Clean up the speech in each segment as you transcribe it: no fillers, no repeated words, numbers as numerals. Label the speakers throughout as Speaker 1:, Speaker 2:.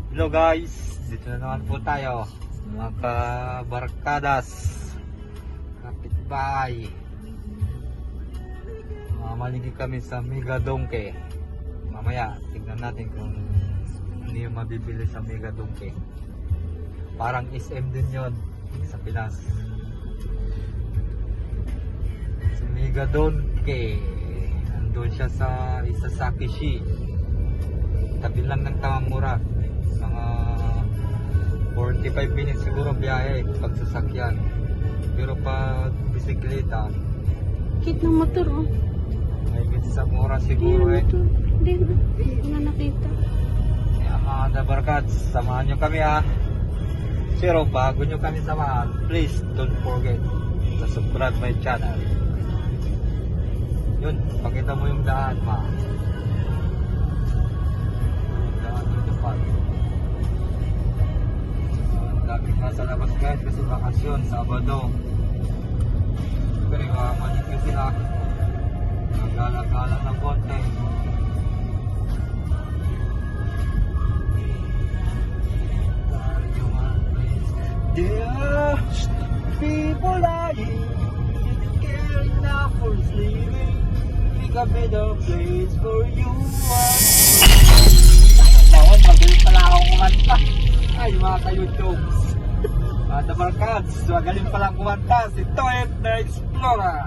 Speaker 1: Hello guys, dito na naman po tayo mga kabarkadas, kapitbahay. Mamaligi kami sa Mega Donkey. Mamaya tignan natin kung ano yung mabibili sa Mega Donkey. Parang SM din yon sa Pinas. Sa Mega Donkey, andun siya sa Isasakishi, tabi lang ng Tamamura. Mga 45 minutes siguro biyahe pag sasakyan, pero pag bisikleta
Speaker 2: Kit ng motor, oh.
Speaker 1: may sa oras siguro
Speaker 2: Hindi na nakita.
Speaker 1: Kaya mga dabarkads, samahan nyo kami ha. Pero bago nyo kami samahan, please don't forget to subscribe my channel. Yun, pakita mo yung daan ma. Yung daan yung depan. Daming nasa labas guys kasi bakasyon, Sabado. Pero manik nyo sila. Nagala-gala ng konti. There are people lying, caring now for sleeping. Make a better place for you. Tawad, magaling pala akong kumanta. Ay, mga ka-YouTubes. Mga dabarkads, magaling pala kumanta si Toyet the Explorer.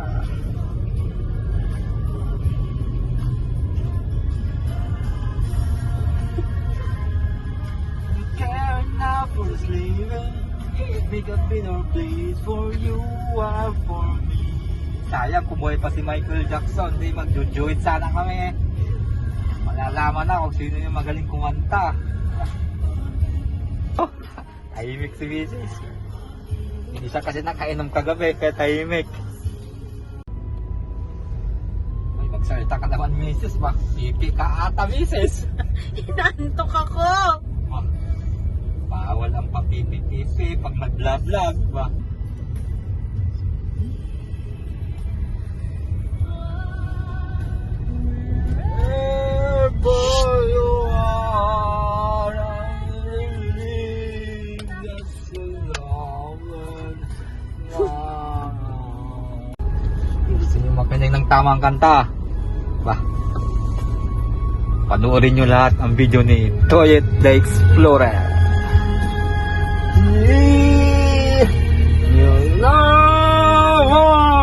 Speaker 1: Care now for sleeping. Make a better place for you are for me. Sayang, kumuhay pa si Michael Jackson. Di magjujuit sana kami. Malalaman na kung sino yung magaling kumanta. Oh, tahimik si Mrs. Hindi siya kasi nakainom kagabi, kaya tahimik. Ay, magsalita ka naman Mrs. ba? Pipi ka ata Mrs.
Speaker 2: Inantok ako.
Speaker 1: Bawal ang papipi-pipi pag nag-vlog ba? Wherever you are, I believe that's the love. Gusto nyo makinig ng tamang kanta? Ba? Panoorin nyo lahat ang video ni Toyet the Explorer.
Speaker 2: Hindi ko na nahiya.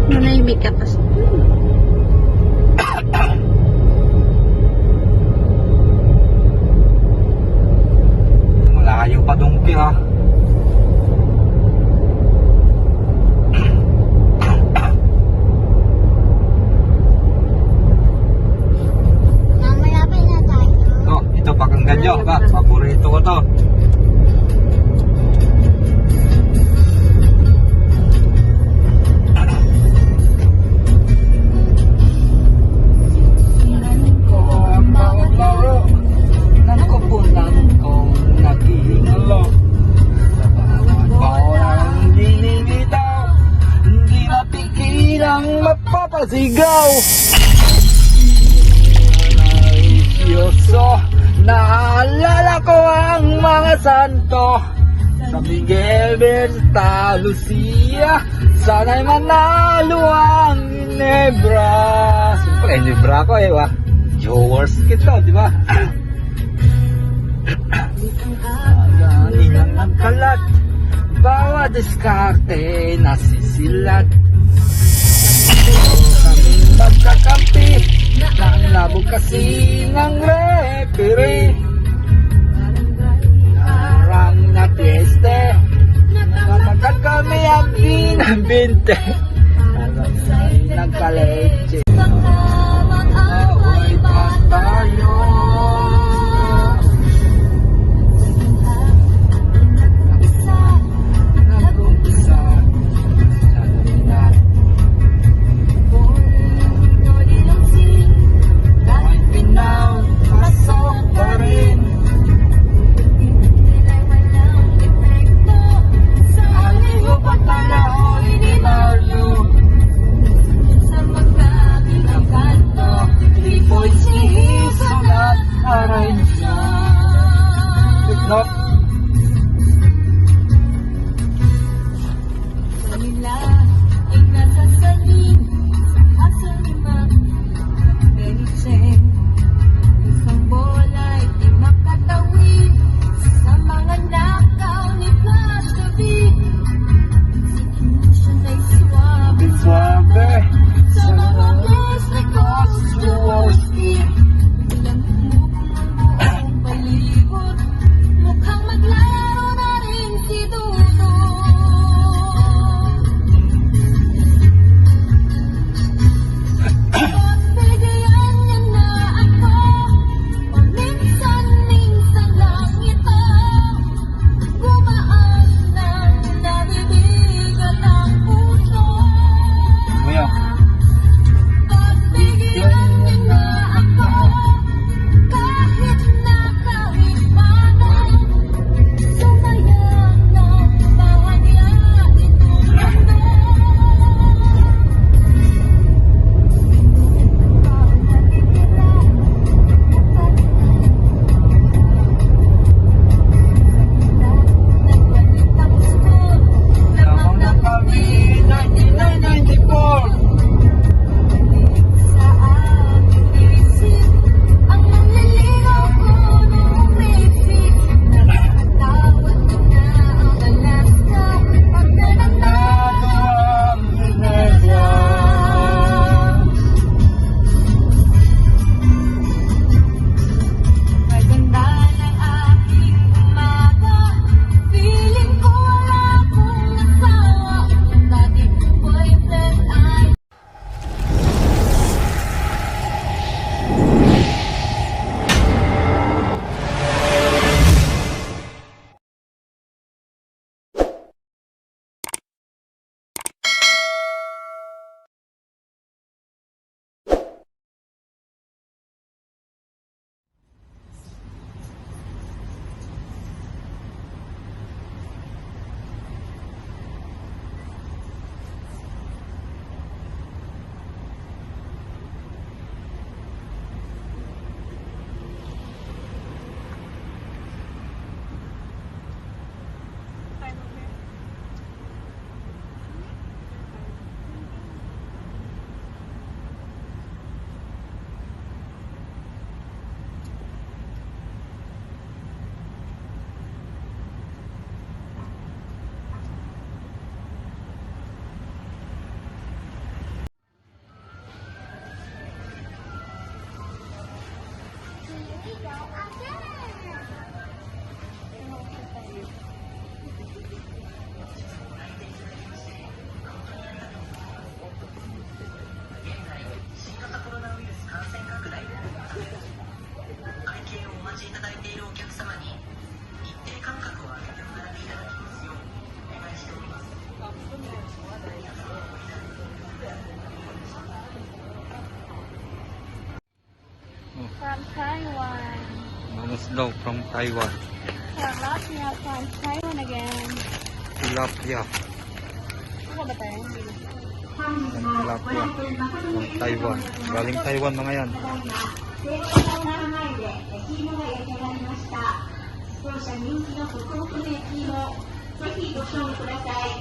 Speaker 2: Manahimik ka tas.
Speaker 1: Malayo pa Donkey ha.
Speaker 2: Mamalapit na tayo.
Speaker 1: Oh, ito pakinggan nyo ba? Paborito ko to. Mapapasigaw Religyoso, naalala ko ang mga santo sa Miguel Berta, Lucia. Sana'y manalo ang Ginebra. Siyempre, Ginebra ko eh, wa? Jowers kito, di ba? Nilang ang kalat, bawa diskarte, nasisilat. Kami magkakampi ng labo kasi ng referee. Arang na peste, binte. Nagkaleche. Away pa tayo. Nag-umpisa sa kanila. Kahit pinapasok pa rin. Aligo pa tala o inimarlo. Ipo'y sinisalat aray siya. No?
Speaker 2: Kanila ay nasasalin sa kasalima. Benitseng, isang bola'y di makatawid sa mga nakaw ni Flash David. Execution ay swabe,
Speaker 1: Swabe.
Speaker 2: sa mga place na cause the worst fear. Ilang tumubong ang buong palibot, mukhang maglaro na rin si Dudo. Pagbigyan niya na ako, paminsan-minsan lang ito. Gumaan ng nabibigat ang puso.
Speaker 1: Kuya.
Speaker 2: Pagbigyan niya na ako, kahit nakahipanan. Sumayang ng bahagya itong mundo. Nagbalik ang gusto
Speaker 1: Lamang na kami 1994.
Speaker 2: sa aking isip ang nanliligaw ko noong Mexic. Nakakatawad ko na ang Alaska pag nananalo
Speaker 1: Ang Ginebra.
Speaker 2: Maganda ng aking umaga. Feeling ko wala akong asawa. Ang dati kong boyfriend ay from Taiwan.
Speaker 1: Mangus daw from Taiwan.
Speaker 2: Tilapia from Taiwan again.
Speaker 1: Tilapia.
Speaker 2: Ano ba tayo?
Speaker 1: Tilapia from Taiwan. Galing Taiwan mga yan.
Speaker 3: 正式な名前で焼き芋が焼き上がりました。当社人気のホクホクの焼き芋、ぜひご賞味ください。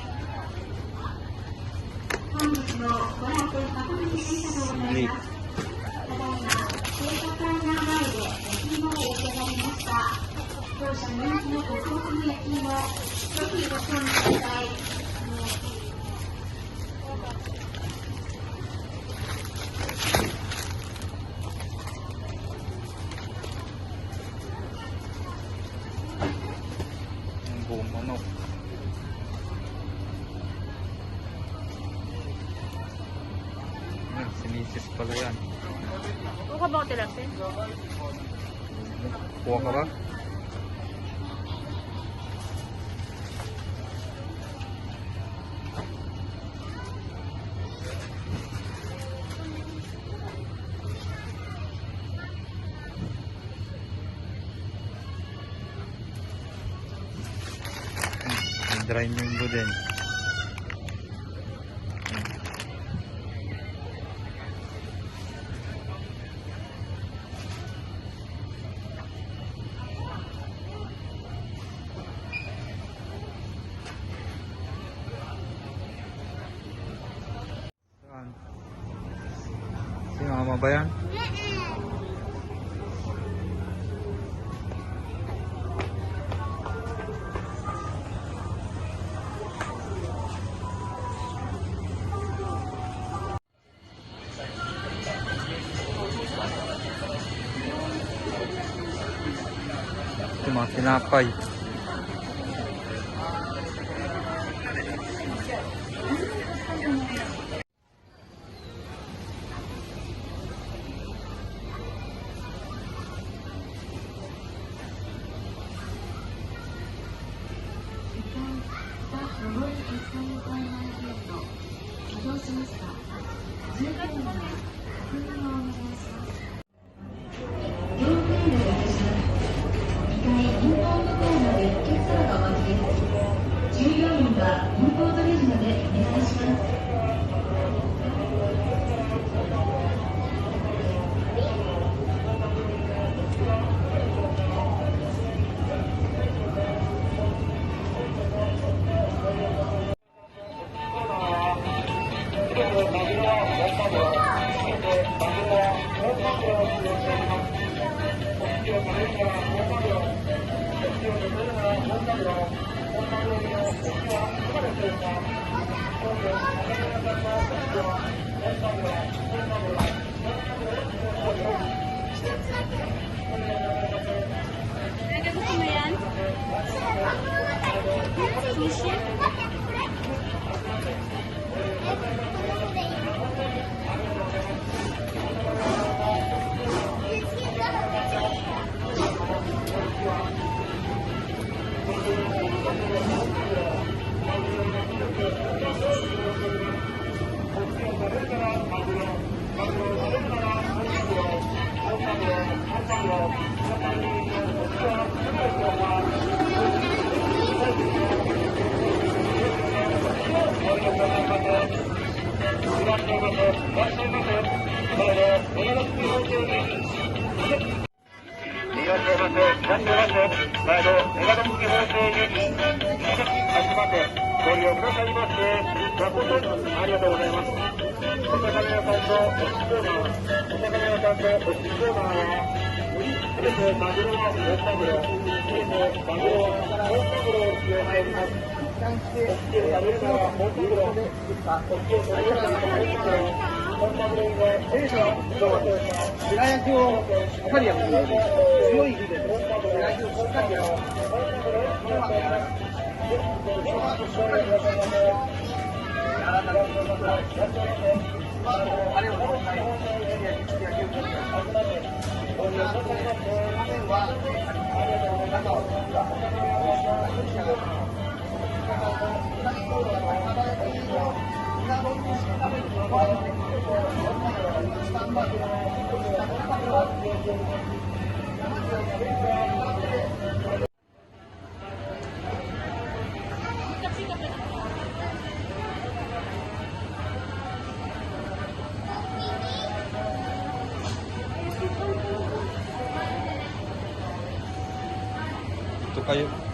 Speaker 3: 本日もご来店誠にありがとうございます。ただいま、正式な名前で焼き芋が焼き上がりました。当社人気のホクホクの焼き芋、ぜひご賞味ください。
Speaker 1: Ang buong manok. Si Mrs. pala yan.
Speaker 2: Huwag ka ba ako tilapin?
Speaker 1: Kuha ka ba? Dry mango din. Saan? Si mama ba yan? Ito mga tinapay.
Speaker 2: Gusto mo yan? Sushi?
Speaker 1: Ito kayo.